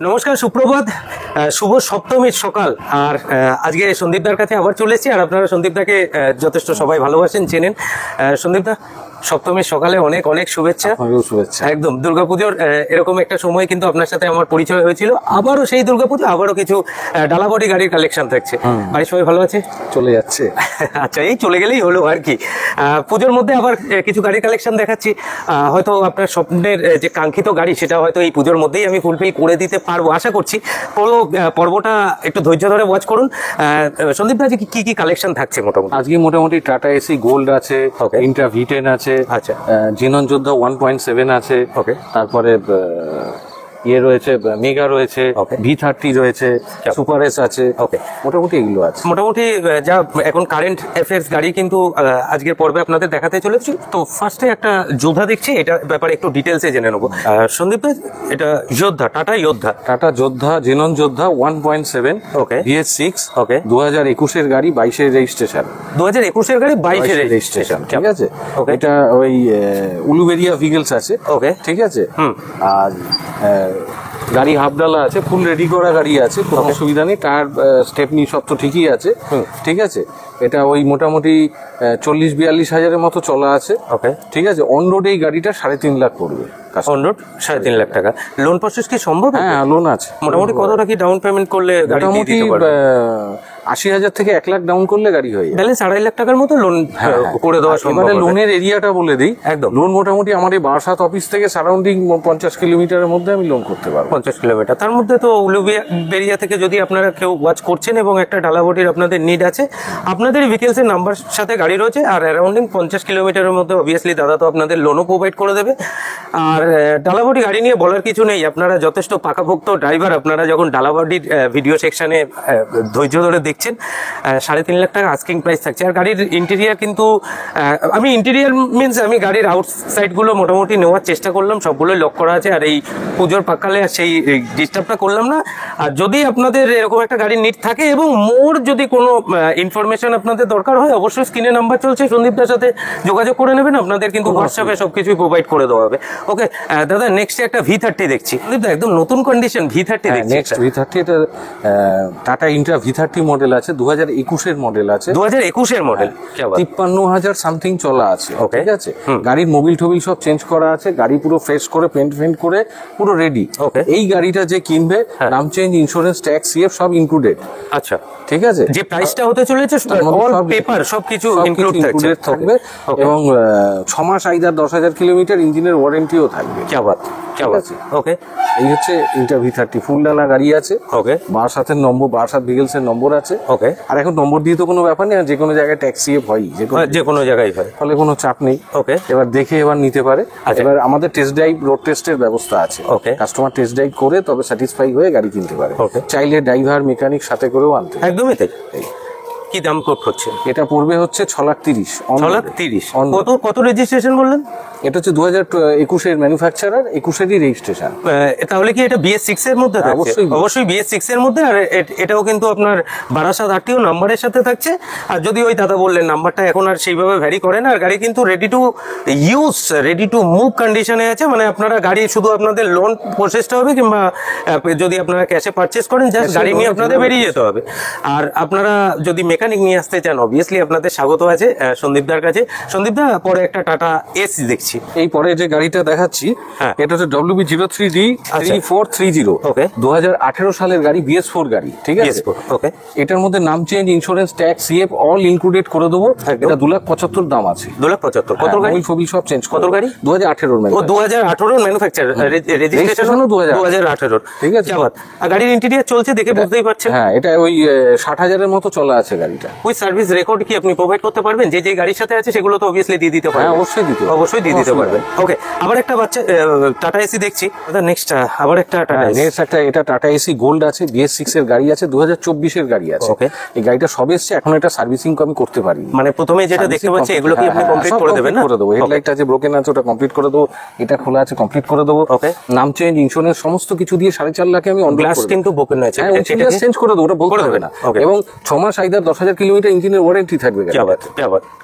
নমস্কার, সুপ্রভাত, শুভ সপ্তমীর সকাল। আর আজকে সন্দীপদার কাছে আবার চলে এসেছি। আর আপনারা সন্দীপদাকে যথেষ্ট সবাই ভালোবাসেন, চেনেন। সন্দীপদা, সপ্তমীর সকালে অনেক অনেক শুভেচ্ছা। শুভেচ্ছা। একদম দুর্গাপুজোর এরকম একটা সময় কিন্তু আপনার সাথে আমার পরিচয় হয়েছিল। আবারও সেই দুর্গাপুজো, আবারও কিছু ডালাবডি গাড়ির কালেকশন থাকছে। বাড়ির সবাই ভালো আছে? চলে যাচ্ছে। আচ্ছা, এই চলে গেলেই হলো আর কি। পুজোর মধ্যে আবার কিছু গাড়ির কালেকশন দেখাচ্ছি। হয়তো আপনার স্বপ্নের যে কাঙ্ক্ষিত গাড়ি, সেটা হয়তো এই পুজোর মধ্যেই আমি ফুলফিল করে দিতে পারবো, আশা করছি। পুরো পর্বটা একটু ধৈর্য ধরে ওয়াচ করুন। সন্দীপ দা, কি কি কালেকশন থাকছে মোটামুটি? আজকে মোটামুটি টাটা এসি গোল্ড আছে, ইন্ট্রা V10 আছে, আচ্ছা, জিনন যোদ্ধা 1.7 আছে, ওকে, তারপরে ইয়ে রয়েছে, মেগা রয়েছে, V30 রয়েছে, সুপার এস আছে, ওকে, মোটামুটি এগুলো আছে। মোটামুটি যা এখন কারেন্ট অ্যাফেয়ার্স গাড়ি কিন্তু আজকের পর্বে আপনাদের দেখাতে চলেছি। তো ফার্স্টে একটা যোদ্ধা দেখছি, এটার ব্যাপারে একটু ডিটেলসে জেনে নেবো। সন্দীপ ভাই, এটা যোদ্ধা, টাটা যোদ্ধা, জিনন যোদ্ধা 1.7, ওকে, VS6, ওকে, 2021-এর গাড়ি, 22-এর রেজিস্ট্রেশন। 2021-এর গাড়ি, 22-এর রেজিস্ট্রেশন, ঠিক আছে। এটা ওই উলুবেরিয়া ভিগেলস আছে, ওকে, ঠিক আছে। আর গাড়ি হাফডালা আছে, ফুল রেডি করা গাড়ি আছে, কোনো অসুবিধা নেই। টায়ার স্টেপনি সব তো ঠিকই আছে, ঠিক আছে। এটা ওই মোটামুটি 40-42 হাজারের মতো চলা আছে, ওকে, ঠিক আছে। অন রোড এই গাড়িটা 3.5 লাখ পড়বে। অন রোড 3.5 লাখ টাকা। লোন প্রসেস কি সম্ভব? হ্যাঁ, লোন আছে। মোটামুটি কত টাকা ডাউন পেমেন্ট করলে গাড়ি দিতে পারবে? 80,000 থেকে 1 লাখ ডাউন করলে গাড়ি হয়ে যাবে। ব্যালেন্স 2.5 লাখ টাকার মতো লোন করে দেওয়া সম্ভব। এবারে লোনের এরিয়াটা বলে দিই। একদম, লোন মোটামুটি আমার এই বারাসাত অফিস থেকে সারাউন্ডিং 50 কিলোমিটারের মধ্যে আমি লোন করতে পারবো। 50 কিলোমিটার, তার মধ্যে তো উলুবেরিয়া থেকে যদি আপনারা কেউ ওয়াচ করছেন এবং একটা ডালাবডির আপনাদের নিড আছে, আপনাদের ভিকেলস এর নাম্বার সাথে গাড়ি রয়েছে, আর অ্যারাউন্ডিং 50 কিলোমিটারের মধ্যে অবভিয়াসলি দাদা তো আপনাদের লোনও প্রোভাইড করে দেবে। আর ডালাবডি গাড়ি নিয়ে বলার কিছু নেই, আপনারা যথেষ্ট পাকাপোক্ত ড্রাইভার। আপনারা যখন ডালাবডির ভিডিও সেকশনে ধৈর্য ধরে দেখছেন, 3.5 লাখ টাকা আস্কিং প্রাইস থাকছে। আর গাড়ির ইন্টেরিয়ার কিন্তু আমি ইন্টেরিয়ার মিনস আমি গাড়ির আউটসাইড গুলো মোটামুটি নেওয়ার চেষ্টা করলাম, সবগুলো লক করা আছে। আর এই পুজোর পাকালে সেই ডিস্টার্বটা করলাম না। আর যদি আপনাদের এরকম একটা গাড়ির নিড থাকে এবং মোর যদি কোনো ইনফরমেশন আপনাদের দরকার হয়, অবশ্যই স্ক্রিনে নাম্বার চলছে, সন্দীপদার সাথে যোগাযোগ করে নেবেন। আপনাদের কিন্তু হোয়াটসঅ্যাপে সবকিছুই প্রোভাইড করে দেওয়া হবে। ওকে দাদা, নেক্সট একটা V30 দেখছি। একদম নতুন কন্ডিশন V30 দেখছি। নেক্সট V30, এটা টাটা ইন্ট্রা V30 মডেল আছে, 2021-এর মডেল আছে। 2021-এর মডেল, 53,000 সামথিং চলা আছে, ঠিক আছে। গাড়ির মোবিল টোবিল সব চেঞ্জ করা আছে, গাড়ি পুরো ফ্রেশ করে পেন্ট করে পুরো রেডি। এই গাড়িটা যে কিনবে, নাম চেঞ্জ, ইন্স্যুরেন্স, ট্যাক্স, সিএফ সব ইনক্লুডেড। আচ্ছা, ঠিক আছে। যে প্রাইসটা হতে চলেছে অল পেপার সবকিছু ইনক্লুড থাকবে এবং 6 মাস আইদার 10,000 কিলোমিটার ইঞ্জিনের ওয়ারেন্টিও থাকবে। কি বাত, কি আছে। ওকে, এই হচ্ছে ইন্ট্রা V30 ফুল ডালা গাড়ি আছে, ওকে। বারাসাতের নম্বর, বারাসাত ভিগেলস এর নম্বর আছে, ওকে। আর এখন নম্বর দিয়ে তো কোনো ব্যাপার নেই, যে কোনো জায়গায় ট্যাক্সি হয়, যে কোনো জায়গায় হয়, ফলে কোনো চাপ নেই, ওকে। এবার দেখে এবার নিতে পারে। এবার আমাদের টেস্ট ড্রাইভ, রোড টেস্টের ব্যবস্থা আছে, ওকে। কাস্টমার টেস্ট ড্রাইভ করে তবে স্যাটিসফাই হয়ে গাড়ি কিনতে পারে, ওকে। চাইলে ড্রাইভার, মেকানিক সাথে করেও আনতে। একদমই তাই। কি দাম কোট হচ্ছে? এটা পড়বে হচ্ছে 6,30,000। 6,30,000। কত রেজিস্ট্রেশন বললেন? এটা হচ্ছে 2021-এর ম্যানুফ্যাকচারার, 21-এরই রেজিস্ট্রেশন। তাহলে কি এটা BS6 এর মধ্যে? অবশ্যই BS6 এর মধ্যে। আর এটাও কিন্তু আপনার বারাসাত RTO নাম্বারের সাথে থাকছে। আর যদি ওই দাদা বললেন নাম্বারটা এখন আর সেইভাবে ভ্যারি করে না, আর গাড়ি কিন্তু ready to use, ready to move কন্ডিশনে আছে। মানে আপনারা গাড়ি শুধু আপনাদের লোন প্রসেসটা হবে, কিংবা যদি আপনারা ক্যাশে পারচেস করেন, জাস্ট গাড়ি নিয়ে আপনাদের বেরিয়ে যেতে হবে। আর আপনারা যদি মেকানিক নিয়ে আসতে চান, অবভিয়াসলি আপনাদের স্বাগত আছে সন্দীপদার কাছে। সন্দীপদা, পরে একটা টাটা এসি দেখছি। এই পরে যে গাড়িটা দেখাচ্ছি, এটা হচ্ছে WB03D 3430, ওকে। 2018 সালের গাড়ি, BS4 গাড়ি, ঠিক আছে, ওকে। এটার মধ্যে নাম change, insurance, tax, CF all included করে দেবো। এটা 2,75,000 দাম আছে। 2,75,000? কত গাড়ি? ছবি সব চেঞ্জ। কত গাড়ি? 2018-এর। ও 2018-এর ম্যানুফ্যাকচার, রেজিস্ট্রেশনও 2018-এর, ঠিক আছে। আর গাড়ির ইন্টেরিয়ার চলছে দেখে বুঝতেই পারছেন। হ্যাঁ, এটা ওই 60,000-এর মতো চলা আছে গাড়িটা। ওই সার্ভিস রেকর্ড কি আপনি প্রোভাইড করতে পারবেন? যে গাড়ির সাথে আছে সেগুলো তো অবভিয়াসলি দিয়ে দিতে পারবেন। অবশ্যই দিয়ে দিতে পারবেন, ওকে। আবার একটা টাটা এসি দেখছি। নেক্সট আবার একটা এটা টাটা এসি গোল্ড আছে, BS6 এর গাড়ি আছে, 2024-এর গাড়ি আছে, ওকে। এই গাড়িটা সবে এসছে, এখন এটা সার্ভিসিং আমি করতে পারি। মানে প্রথমে যেটা দেখতে পাচ্ছি, এগুলো কি আপনি কমপ্লিট করে দেবেন? না, করে দেবো। হেডলাইটটা যে ব্রোকেন আছে ওটা কমপ্লিট করে দেবো, এটা খোলা আছে কমপ্লিট করে দেবো, ওকে। নাম চেঞ্জ, ইন্স্যুরেন্স সমস্ত কিছু দিয়ে 4.5 লাখে আমি গ্লাস কিন্তু ব্রোকেন আছে, চেঞ্জ করে দেবো, ওটা বলতে হবে না। এবং 6 মাস আইদার 10,000 কিলোমিটার ইঞ্জিনের ওয়ারেন্টি থাকবে।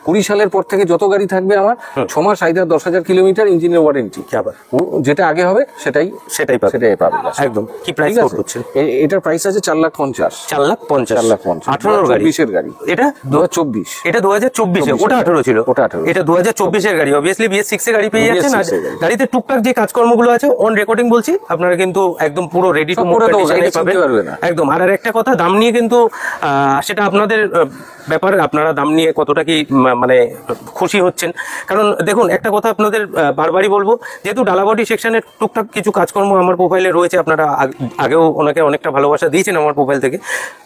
20 সালের পর থেকে যত গাড়ি থাকবে আমার 6 মাস আইদার 10,000 কিলোমিটার ইঞ্জিনের ওয়ারেন্টি। যেটা আগে হবে সেটাই পাবে একদম। কি প্রাইস করছেন? এটার প্রাইস আছে 4,50,000। 4,50,000 18 গাড়ি। 2020 এর গাড়ি। এটা 2024। এটা 2024 এ, ওটা 18 ছিল। এটা 2024 এর গাড়ি। অবভিয়াসলি BS6 এর গাড়ি পেয়ে যাচ্ছেন। আর গাড়িতে টুকটাক যে কাজকর্মগুলো আছে অন রেকর্ডিং বলছি, আপনারা কিন্তু একদম পুরো রেডি টু মুভ কন্ডিশনে পাবেন একদম। আর একটা কথা, দাম নিয়ে কিন্তু সেটা আপনাদের ব্যাপার, আপনারা দাম নিয়ে কতটা কি মানে খুশি হচ্ছেন। কারণ দেখুন, একটা কথা আপনাদের বারবারই বলবো, যেহেতু ডালাবডি সেকশনের টুকটাক কিছু কাজকর্ম আমার প্রোফাইলে রয়েছে, আপনারা আগেও ওনাকে অনেকটা ভালোবাসা দিয়েছেন আমার প্রোফাইল থেকে।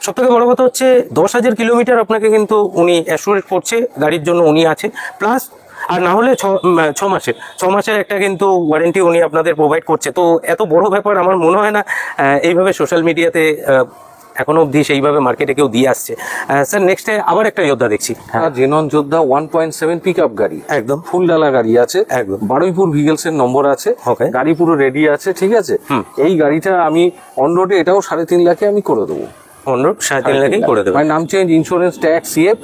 সব থেকে বড় কথা হচ্ছে 10,000 কিলোমিটার আপনাকে কিন্তু উনি অ্যাসুরেট করছে, গাড়ির জন্য উনি আছে। প্লাস আর না হলে 6 মাসের একটা কিন্তু ওয়ারেন্টি উনি আপনাদের প্রোভাইড করছে। তো এত বড় ব্যাপার আমার মনে হয় না এইভাবে সোশ্যাল মিডিয়াতে এখনো অবধি সেইভাবে মার্কেটে কেউ দিয়ে আসছে। স্যার নেক্সটে আবার একটা যোদ্ধা দেখছি, জেনন যোদ্ধা 1.7 পিক আপ গাড়ি, একদম ফুল ডালা গাড়ি আছে, একদম বারুইপুর ভিগেলস এর নম্বর আছে, গাড়ি পুরো রেডি আছে, ঠিক আছে। এই গাড়িটা আমি অন রোডে এটাও 3.5 লাখে আমি করে দেবো। অন রোড 3.5 লাখেই করে দেবো। নাম চেঞ্জ, ইন্স্যুরেন্স, ট্যাক্স, CF,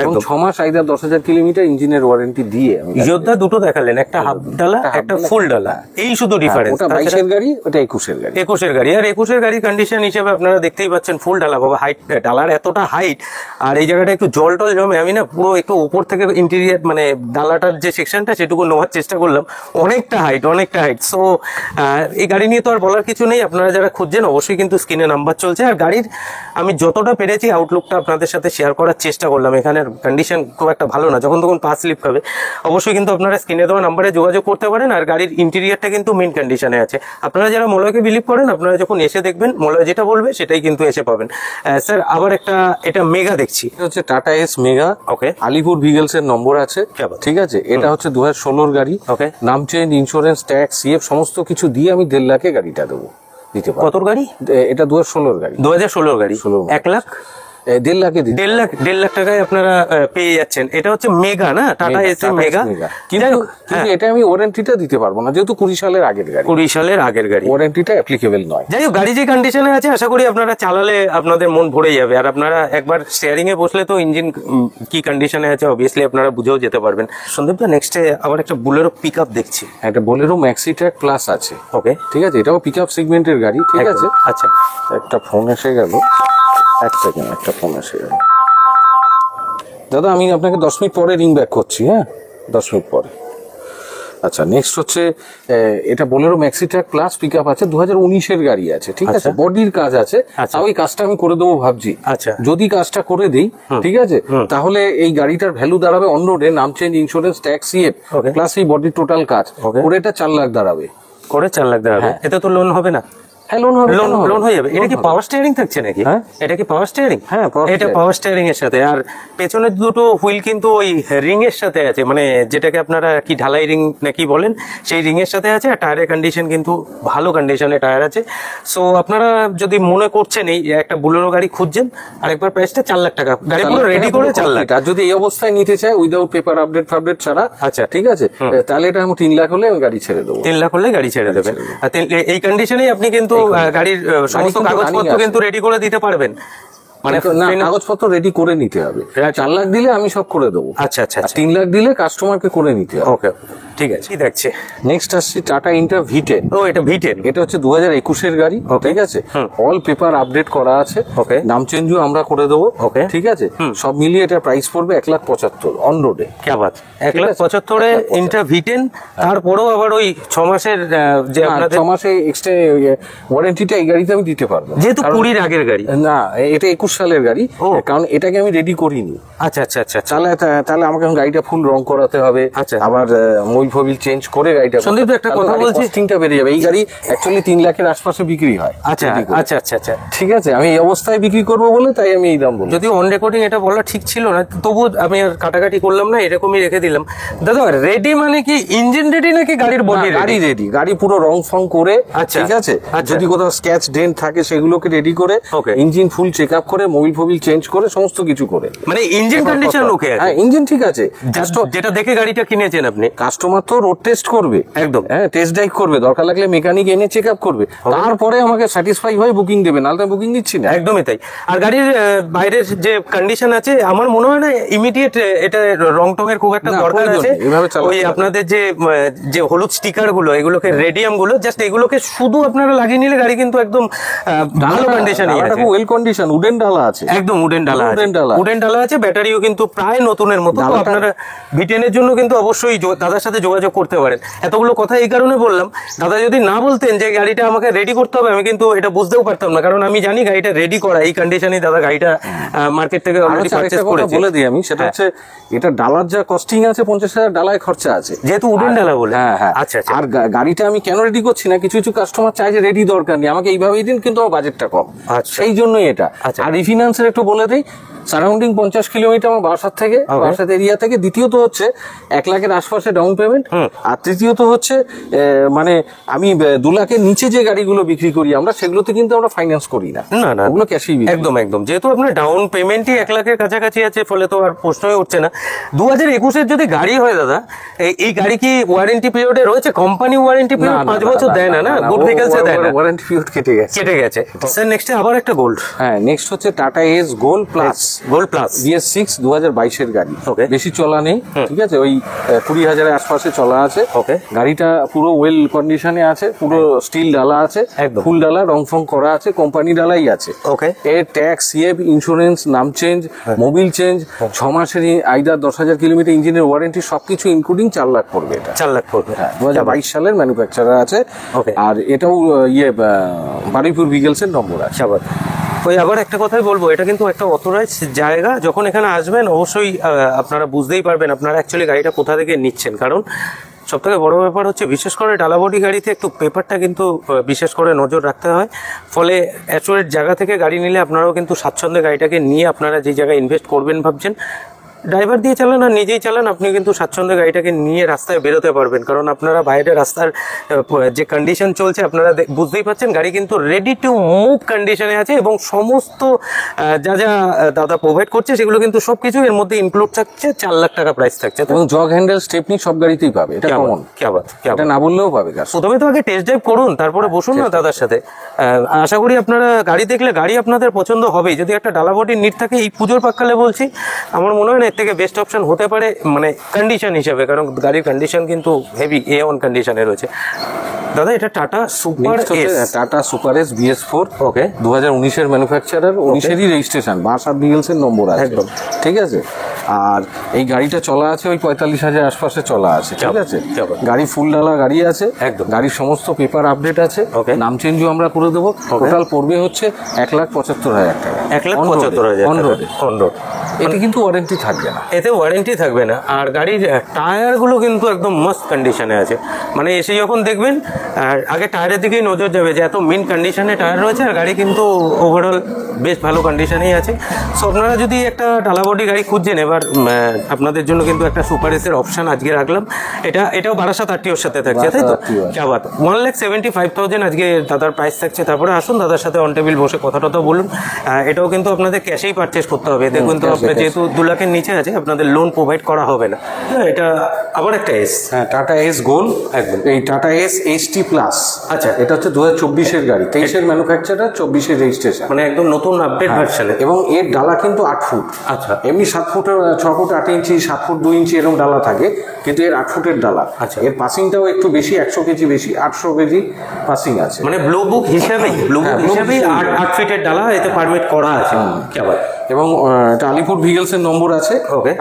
এবং 6 মাস আইদার 10,000 কিলোমিটার ইঞ্জিনের ওয়ারেন্টি দিয়ে আমি যোদ্ধা দুটো দেখালেন, একটা হাফ ডালা একটা ফুল ডালা, এই শুধু ডিফারেন্স। ওটা 22 এর গাড়ি, ওটা 21 এর গাড়ি। 21 এর গাড়ি। আর 21 এর গাড়ির কন্ডিশন হিসেবে আপনারা দেখতেই পাচ্ছেন ফুল ডালা, বাবা হাইট, ডালার এতটা হাইট। আর এই জায়গাটা একটু জল টল জমে, আমি না পুরো একটু উপর থেকে ইন্টেরিয়ার মানে ডালাটার যে সেকশনটা সেটুকু নেওয়ার চেষ্টা করলাম। অনেকটা হাইট। সো এই গাড়ি নিয়ে তো আর বলার কিছু নেই। আপনারা যারা খুঁজছেন অবশ্যই কিন্তু স্ক্রিনে নাম্বার চলছে। আর গাড়ির আমি যতটা পেরেছি আউটলুকটা আপনাদের সাথে শেয়ার করার চেষ্টা করলাম। এখানের কন্ডিশন খুব একটা ভালো না, যখন তখন পা স্লিপ খাবে। অবশ্যই কিন্তু আপনারা স্ক্রিনে দেওয়া নাম্বারে যোগাযোগ করতে পারেন। আর গাড়ির ইন্টেরিয়ারটা কিন্তু মেন কন্ডিশনে আছে। আপনারা যারা মলয়কে বিলিভ করেন, আপনারা যখন এসে দেখবেন মলয় যেটা বলবে সেটাই কিন্তু এসে পাবেন। স্যার আবার একটা, এটা মেগা দেখছি, এটা হচ্ছে টাটা এস মেগা। ওকে, আলিপুর ভিগেলস এর নম্বর আছে, ঠিক আছে। এটা হচ্ছে 2016 গাড়ি। ওকে, নাম চেঞ্জ, ইন্স্যুরেন্স, ট্যাক্স, CF সমস্ত কিছু দিয়ে আমি 1.5 লাখে গাড়িটা দেবো, দিতে পারবো। কত গাড়ি? এটা 2016 গাড়ি। 2016 গাড়ি, 1 লাখ 1.5 লাখ টাকায় আপনারা পেয়ে যাচ্ছেন। এটা হচ্ছে মেগা না, টাটা এস মেগা। কিন্তু এটা আমি ওয়ারেন্টিটা দিতে পারবো না, যেহেতু 20 সালের আগের গাড়ি। 20 সালের আগের গাড়ি, ওয়ারেন্টিটা অ্যাপ্লিকেবল নয়। যাই হোক, গাড়ি যে কন্ডিশনে আছে আশা করি আপনারা চালালে আপনাদের মন ভরে যাবে। আর আপনারা একবার স্টিয়ারিং এ বসলে তো ইঞ্জিন কি কন্ডিশনে আছে অবভিয়াসলি আপনারা বুঝেও যেতে পারবেন। সন্দীপ, নেক্সটে আবার একটা বুলেরো পিকআপ দেখছি, একটা বোলেরো ম্যাক্সি ট্র্যাক প্লাস আছে। ওকে, ঠিক আছে। এটাও পিকআপ সেগমেন্টের গাড়ি, ঠিক আছে। আচ্ছা, একটা ফোন এসে গেল, এক সেকেন্ড, একটা ফোন এসে গেল। দাদা আমি আপনাকে 10 মিনিট পরে রিং ব্যাক করছি, হ্যাঁ 10 মিনিট পরে। আচ্ছা, নেক্সট হচ্ছে এটা Bolero maxi track plus pickup আছে, 2019 এর গাড়ি আছে, ঠিক আছে। বডির কাজ আছে, ওই কাজটা আমি করে দেবো ভাবছি। আচ্ছা, যদি কাজটা করে দেই, ঠিক আছে, তাহলে এই গাড়িটার ভ্যালু দাঁড়াবে অন রোডে, নাম change, insurance, tax, CF plus এই বডির টোটাল কাজ করে এটা 4 লাখ দাঁড়াবে। করে 4 লাখ দাঁড়াবে। এতে তো লোন হবে না? হ্যাঁ, লোন হবে, লোন হয়ে যাবে। এটা কি পাওয়ার স্টিয়ারিং থাকছে নাকি? এটা কি পাওয়ার স্টিয়ারিং? হ্যাঁ, এটা পাওয়ার স্টিয়ারিং এর সাথে। আর পেছনের দুটো হুইল কিন্তু ওই রিং এর সাথে আছে, মানে যেটাকে আপনারা কি ঢালাই রিং নাকি বলেন, সেই রিং এর সাথে আছে। আর টায়ারের কন্ডিশন কিন্তু ভালো কন্ডিশনে টায়ার আছে। সো আপনারা যদি মনে করছেন এই একটা বুলেরো গাড়ি খুঁজছেন, আর একবার প্রাইসটা 4 লাখ টাকা, গাড়ি পুরো রেডি করে 4 লাখ। আর যদি এই অবস্থায় নিতে চায় উইদাউট পেপার আপডেট ছাড়া, আচ্ছা ঠিক আছে, তাহলে এটা আমি 3 লাখ হলে আমি গাড়ি ছেড়ে দেবো। 3 লাখ হলে গাড়ি ছেড়ে দেবেন। এই কন্ডিশনেই আপনি কিন্তু গাড়ির সমস্ত কাগজপত্র কিন্তু রেডি করে দিতে পারবেন। মানে কাগজপত্র রেডি করে নিতে হবে। 4 লাখ দিলে আমি সব করে দেবো। আচ্ছা, 3 লাখ দিলে কাস্টমারকে করে নিতে হবে। ওকে, ঠিক আছে। দেখছে নেক্সট আসছে টাটা ইন্টার V10। ও, এটা V10, এটা হচ্ছে 2021 এর গাড়ি, ঠিক আছে। অল পেপার আপডেট করা আছে, ওকে। নাম চেঞ্জও আমরা করে দেবো, ওকে, ঠিক আছে। সব মিলিয়ে এটা প্রাইস পড়বে 1,75,000 অন রোডে। কি বাত, 1,75,000 এ ইন্টার V10। তারপরেও আবার ওই 6 মাসের যে আপনাদের 6 মাসে এক্সট্রা ওয়ারেন্টিটা এই গাড়িতে আমি দিতে পারবো, যেহেতু 20 এর আগের গাড়ি না, এটা 21 সালের গাড়ি, কারণ এটাকে আমি রেডি করিনি। আচ্ছা, তাহলে আমাকে এখন গাড়িটা ফুল রং করাতে হবে, আবার মোবিল ফোবিল চেঞ্জ করে গাড়িটা। সন্দীপ, একটা কথা বলছি, কস্টিংটা বেড়ে যাবে। এই গাড়ি অ্যাকচুয়ালি 3 লাখের আশপাশে বিক্রি হয়। আচ্ছা, ঠিক আছে। আমি এই অবস্থায় বিক্রি করবো বলে তাই আমি এই দাম বললাম। যদিও অন রেকর্ডিং এটা বলা ঠিক ছিল না, তবু আমি আর কাটাকাটি করলাম না, এরকমই রেখে দিলাম। দাদা, রেডি মানে কি ইঞ্জিন রেডি নাকি গাড়ির বডি? গাড়ি রেডি, গাড়ি পুরো রং ফং করে, ঠিক আছে। যদি কোথাও স্ক্র্যাচ ডেন্ট থাকে সেগুলোকে রেডি করে, ইঞ্জিন ফুল চেক আপ করে, মোবিল ফোবিল চেঞ্জ করে, সমস্ত কিছু করে, মানে ইঞ্জিন কন্ডিশন ওকে আছে। হ্যাঁ, ইঞ্জিন ঠিক আছে। যেটা দেখে গাড়িটা কিনেছেন আপনি, কাস্টমার আমার তো রোড টেস্ট করবে, একদম হ্যাঁ, টেস্ট ড্রাইভ করবে, দরকার লাগলে মেকানিক এনে চেক আপ করবে, তারপরে আমাকে স্যাটিসফাই হয়ে বুকিং দেবে, নাহলে আমি বুকিং দিচ্ছি না। একদমই তাই। আর গাড়ির বাইরের যে কন্ডিশন আছে আমার মনে হয় না ইমিডিয়েট এটা রং টং এর খুব একটা দরকার আছে। ওই আপনাদের যে হলুদ স্টিকার গুলো, এগুলোকে রেডিয়াম গুলো, জাস্ট এগুলোকে শুধু আপনারা লাগিয়ে নিলে গাড়ি কিন্তু একদম ভালো কন্ডিশনে আছে, ওয়েল কন্ডিশন, উডেন ডালা আছে, একদম উডেন ডালা আছে, ব্যাটারিও কিন্তু প্রায় নতুনের মতো। আপনারা ভিটেনের জন্য কিন্তু অবশ্যই দাদার সাথে যোগাযোগ করতে পারেন। এতগুলো কথা এই কারণে বললাম, দাদা যদি না বলতেন যে গাড়িটা আমাকে রেডি করতে হবে, আমি কিন্তু এটা বুঝতেও পারতাম না, কারণ আমি জানি গাড়িটা রেডি করা এই কন্ডিশনে দাদা গাড়িটা মার্কেট থেকে অলরেডি পারচেজ করেছে। বলে দিই আমি, সেটা হচ্ছে এটা ডালার যা কস্টিং আছে 50,000 ডালায় খরচা আছে, যেহেতু উডেন ডালা বলে। হ্যাঁ, আচ্ছা। আর গাড়িটা আমি কেন রেডি করছি না, কিছু কিছু কাস্টমার চাই যে রেডি দরকার নেই, আমাকে এইভাবেই দিন, কিন্তু আমার বাজেটটা কম, সেই জন্যই এটা। আর রিফিনান্সের একটু বলে দিই, সারাউন্ডিং 50 কিলোমিটার আমার বারাসাত থেকে, বারাসাত এরিয়া থেকে। দ্বিতীয়ত হচ্ছে 1 লাখের আশপাশে ডাউন পেমেন্ট। আর তৃতীয়ত হচ্ছে মানে আমি 2 লাখের নিচে যে গাড়িগুলো বিক্রি করি আমরা, সেগুলোতে কিন্তু আমরা ফাইন্যান্স করি না, ওগুলো ক্যাশই। একদম যেহেতু আপনার ডাউন পেমেন্টই 1 লাখের কাছাকাছি আছে, ফলে তো আর প্রশ্নই উঠছে না। 2021-এর যদি গাড়ি হয় দাদা, এই গাড়ি কি ওয়ারেন্টি পিরিয়ডে রয়েছে? কোম্পানি ওয়ারেন্টি পিরিয়ড 5 বছর দেয় না, গুড ভেহিকলসে দেয় না, ওয়ারেন্টি পিরিয়ড কেটে গেছে। স্যার নেক্সট আবার একটা গোল্ড। হ্যাঁ, নেক্সট হচ্ছে tata S gold plus BS6 2022-এর গাড়ি। বেশি চলা নেই, ঠিক আছে, ওই 20,000-এর আশপাশে চলা আছে। গাড়িটা পুরো ওয়েল কন্ডিশনে আছে, পুরো স্টিল ডালা আছে, ফুল ডালা, রং ফং করা আছে, কোম্পানি ডালাই আছে। এর ট্যাক্স, সিএফ, ইন্স্যুরেন্স, নাম চেঞ্জ, মোবিল চেঞ্জ, 6 মাসের আইদার 10,000 কিলোমিটার ইঞ্জিনের ওয়ারেন্টি, সবকিছু ইনক্লুডিং 4 লাখ পড়বে। এটা 4 লাখ পড়বে। হ্যাঁ, 2022 সালের ম্যানুফ্যাকচারার আছে। আর এটাও বারুইপুর ভিগেলসের নম্বর আছে। ওই আবার একটা কথাই বলবো, এটা কিন্তু একটা অথরাইজ জায়গা। যখন এখানে আসবেন অবশ্যই আপনারা বুঝতেই পারবেন আপনারা অ্যাকচুয়ালি গাড়িটা কোথা থেকে নিচ্ছেন, কারণ সব থেকে বড় ব্যাপার হচ্ছে বিশেষ করে ডালাবডি গাড়িতে একটু পেপারটা কিন্তু বিশেষ করে নজর রাখতে হয়। ফলে অ্যাকচুয়ালি জায়গা থেকে গাড়ি নিলে আপনারাও কিন্তু স্বাচ্ছন্দ্যে গাড়িটাকে নিয়ে আপনারা যে জায়গায় ইনভেস্ট করবেন ভাবছেন, ড্রাইভার দিয়ে চালান আর নিজেই চালান, আপনি কিন্তু স্বাচ্ছন্দ্যে গাড়িটাকে নিয়ে রাস্তায় বেরোতে পারবেন। কারণ আপনারা বাইরে রাস্তার যে কন্ডিশন চলছে আপনারা বুঝতেই পারছেন, গাড়ি কিন্তু রেডি টু মুভ কন্ডিশনে আছে, এবং সমস্ত যা যা দাদা প্রোভাইড করছে সেগুলো কিন্তু সবকিছু এর মধ্যে ইনক্লুড থাকছে। 4 লাখ টাকা প্রাইস থাকছে, এবং জগ হ্যান্ডেল স্টেপনি সব গাড়িতেই পাবে। এটা কমন, এটা না বললেও পাবে। প্রথমে তো আগে টেস্ট ড্রাইভ করুন, তারপরে বসুন না দাদার সাথে। আশা করি আপনারা গাড়ি দেখলে গাড়ি আপনাদের পছন্দ হবেই। যদি একটা ডালাবডির নিট থাকে, এই পুজোর পাককালে বলছি, আমার মনে হয় না এর থেকে বেস্ট অপশন হতে পারে, মানে কন্ডিশন হিসেবে, কারণ গাড়ির কন্ডিশন কিন্তু হেভি A1 কন্ডিশনে রয়েছে। দাদা এটা Tata super ace, Tata super ace BS4, 2019-এর ম্যানুফ্যাকচারার, 19-এরই রেজিস্ট্রেশন, বারাসাত ভিগেলসের নম্বর আছে, একদম ঠিক আছে। আর এই গাড়িটা চলা আছে ওই 45,000 আশপাশে চলা আছে, ঠিক আছে। গাড়ি ফুল ডালা গাড়ি আছে, একদম গাড়ির সমস্ত পেপার আপডেট আছে, নাম চেঞ্জও আমরা করে দেবো। টোটাল পড়বে হচ্ছে 1,75,000 টাকা। 1,75,000 অন রোড। এতে কিন্তু ওয়ারেন্টি থাকবে না, এতে ওয়ারেন্টি থাকবে না। আর গাড়ির টায়ারগুলো কিন্তু একদম মস্ত কন্ডিশনে আছে, মানে এসে যখন দেখবেন আগে টায়ারের দিকেই নজর যাবে যে এত মিন কন্ডিশনে টায়ার রয়েছে, আর গাড়ি কিন্তু ওভারঅল বেশ ভালো কন্ডিশনেই আছে। সো আপনারা যদি একটা ডালাবডি গাড়ি খুঁজছেন, এবার আপনাদের জন্য কিন্তু একটা সুপার এসের অপশন আজকে রাখলাম। এটাও বারাসাত RTOর সাথে থাকছে, তাই তো? কি আবার 1,75,000 আজকে দাদার প্রাইস থাকছে। তারপরে আসুন দাদার সাথে অন টেবিল বসে কথা টথা বলুন। এটাও কিন্তু আপনাদের ক্যাশেই পারচেস করতে হবে। দেখুন তো যেহেতু 2 লাখের নিচে আছে, আপনাদের লোন প্রোভাইড করা হবে না। এটা আবার একটা এস, হ্যাঁ, টাটা এস গোল্ড, একদম এই টাটা এস HT প্লাস। আচ্ছা, এটা হচ্ছে 2024-এর গাড়ি, 23-এর ম্যানুফ্যাকচারার, 24-এর রেজিস্ট্রেশন, মানে একদম নতুন আপডেট ভার্সনে। এবং এর ডালা কিন্তু 8 ফুট। আচ্ছা, এমনি 7 ফুটের 6 ফুট 8 ইঞ্চি, 7 ফুট 2 ইঞ্চি এরকম ডালা থাকে, কিন্তু এর 8 ফুটের ডালা। আচ্ছা, এর পাসিংটাও একটু বেশি, 100 কেজি বেশি, 800 কেজি পাসিং আছে, মানে ব্লু বুক হিসাবেই 8 ফিটের ডালা এতে পারমিট করা আছে। কি আবার এবং এটা আলিপুর ভিগেলসের নম্বর আছে।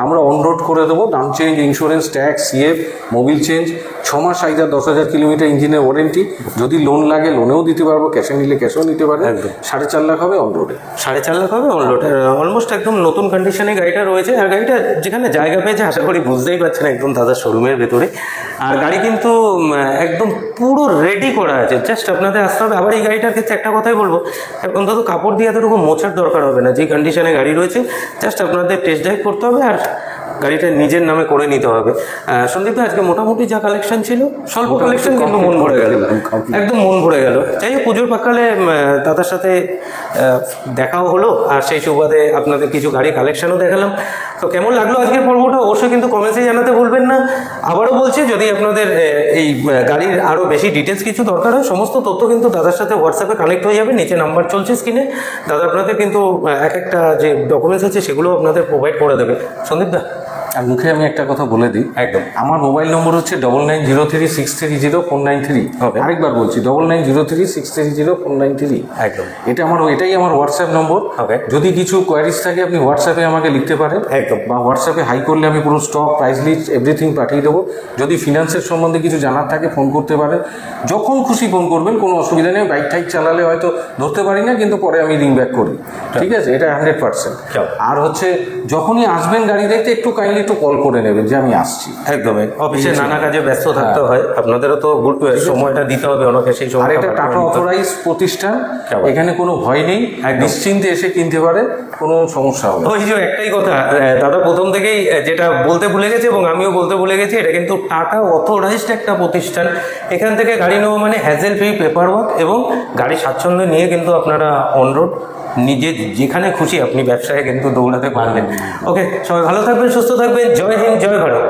আমরা অন রোড করে দেবো, দাম change, insurance, tax, CF, Mobil change, 6 মাস আইদার 10,000 কিলোমিটার ইঞ্জিনের ওয়ারেন্টি। যদি লোন লাগে লোনেও দিতে পারবো, ক্যাশে নিলে ক্যাশেও নিতে পারবো। 4.5 লাখ হবে অন রোডে, 4.5 লাখ হবে অন রোডে। অলমোস্ট একদম নতুন কন্ডিশনে গাড়িটা রয়েছে। আর গাড়িটা যেখানে জায়গা পেয়েছে আশা করি বুঝতেই পারছেন, একদম দাদার শোরুমের ভেতরে। আর গাড়ি কিন্তু একদম পুরো রেডি করা আছে, জাস্ট আপনাদের আসতে হবে। আবার এই গাড়িটার ক্ষেত্রে একটা কথাই বলবো, অন্তত কাপড় দিয়ে এতটুকু মোছার দরকার হবে না। যে কন্ডিশনে গাড়ি রয়েছে, জাস্ট আপনাদের টেস্ট ড্রাইভ করতে হবে আর গাড়িটা নিজের নামে করে নিতে হবে। সন্দীপ ভাই, আজকে মোটামুটি যা কালেকশন ছিল, স্বল্প কালেকশন, কিন্তু মন ভরে গেল, একদম মন ভরে গেল। যাই হোক, পুজোর পাকালে দাদার সাথে দেখাও হলো, আর সেই সুবাদে আপনাদের কিছু গাড়ি কালেকশনও দেখালাম। তো কেমন লাগলো আজকের পর্বটা অবশ্যই কিন্তু কমেন্টে জানাতে ভুলবেন না। আবারও বলছি, যদি আপনাদের এই গাড়ির আরও বেশি ডিটেলস কিছু দরকার হয়, সমস্ত তথ্য কিন্তু দাদার সাথে হোয়াটসঅ্যাপে কানেক্ট হয়ে যাবে। নিচে নাম্বার চলছে স্ক্রিনে, দাদা আপনাদের কিন্তু এক একটা যে ডকুমেন্টস আছে সেগুলো আপনাদের প্রোভাইড করে দেবে। সন্দীপ দা, আর মুখে আমি একটা কথা বলে দিই, একদম, আমার মোবাইল নম্বর হচ্ছে 9903630493। আরেকবার বলছি, 9903630493। একদম, এটাই আমার হোয়াটসঅ্যাপ নম্বর। যদি কিছু কোয়ারিজ থাকে আপনি হোয়াটসঅ্যাপে আমাকে লিখতে পারেন, একদম, বা হোয়াটসঅ্যাপে হাই করলে আমি পুরো স্টক, প্রাইস লিস্ট, এভরিথিং পাঠিয়ে দেবো। যদি ফিনান্সের সম্বন্ধে কিছু জানার থাকে ফোন করতে পারেন, যখন খুশি ফোন করবেন, কোনো অসুবিধা নেই। বাইক টাইক চালালে হয়তো ধরতে পারি না, কিন্তু পরে আমি রিং ব্যাক করি, ঠিক আছে? এটা 100%। আর হচ্ছে যখনই আসবেন গাড়ি দেখতে, একটু কাইন্ডলি একটু কল করে নেবেন যে আমি আসছি। একদমই, অফিসে নানা কাজে ব্যস্ত থাকতে হয়, আপনাদেরও তো সময়টা দিতে হবে ওনাকে, সেই সময়। আর এটা টাটা অথরাইজ প্রতিষ্ঠান, এখানে কোনো ভয় নেই, নিশ্চিন্তে এসে কিনতে পারে, কোনো সমস্যা হবে। ওই যে একটাই কথা দাদা প্রথম থেকেই যেটা বলতে ভুলে গেছে, এবং আমিও বলতে ভুলে গেছি, এটা কিন্তু টাটা অথরাইজড একটা প্রতিষ্ঠান। এখান থেকে গাড়ি নেওয়া মানে হ্যাজেল ফ্রি পেপার ওয়ার্ক, এবং গাড়ি স্বাচ্ছন্দ্য নিয়ে কিন্তু আপনারা অন রোড নিজে যেখানে খুশি আপনি ব্যবসায় কিন্তু দৌড়াতে পারবেন। ওকে, সবাই ভালো থাকবেন, সুস্থ থাকবেন। জয় হিন্দ, জয় ভারত।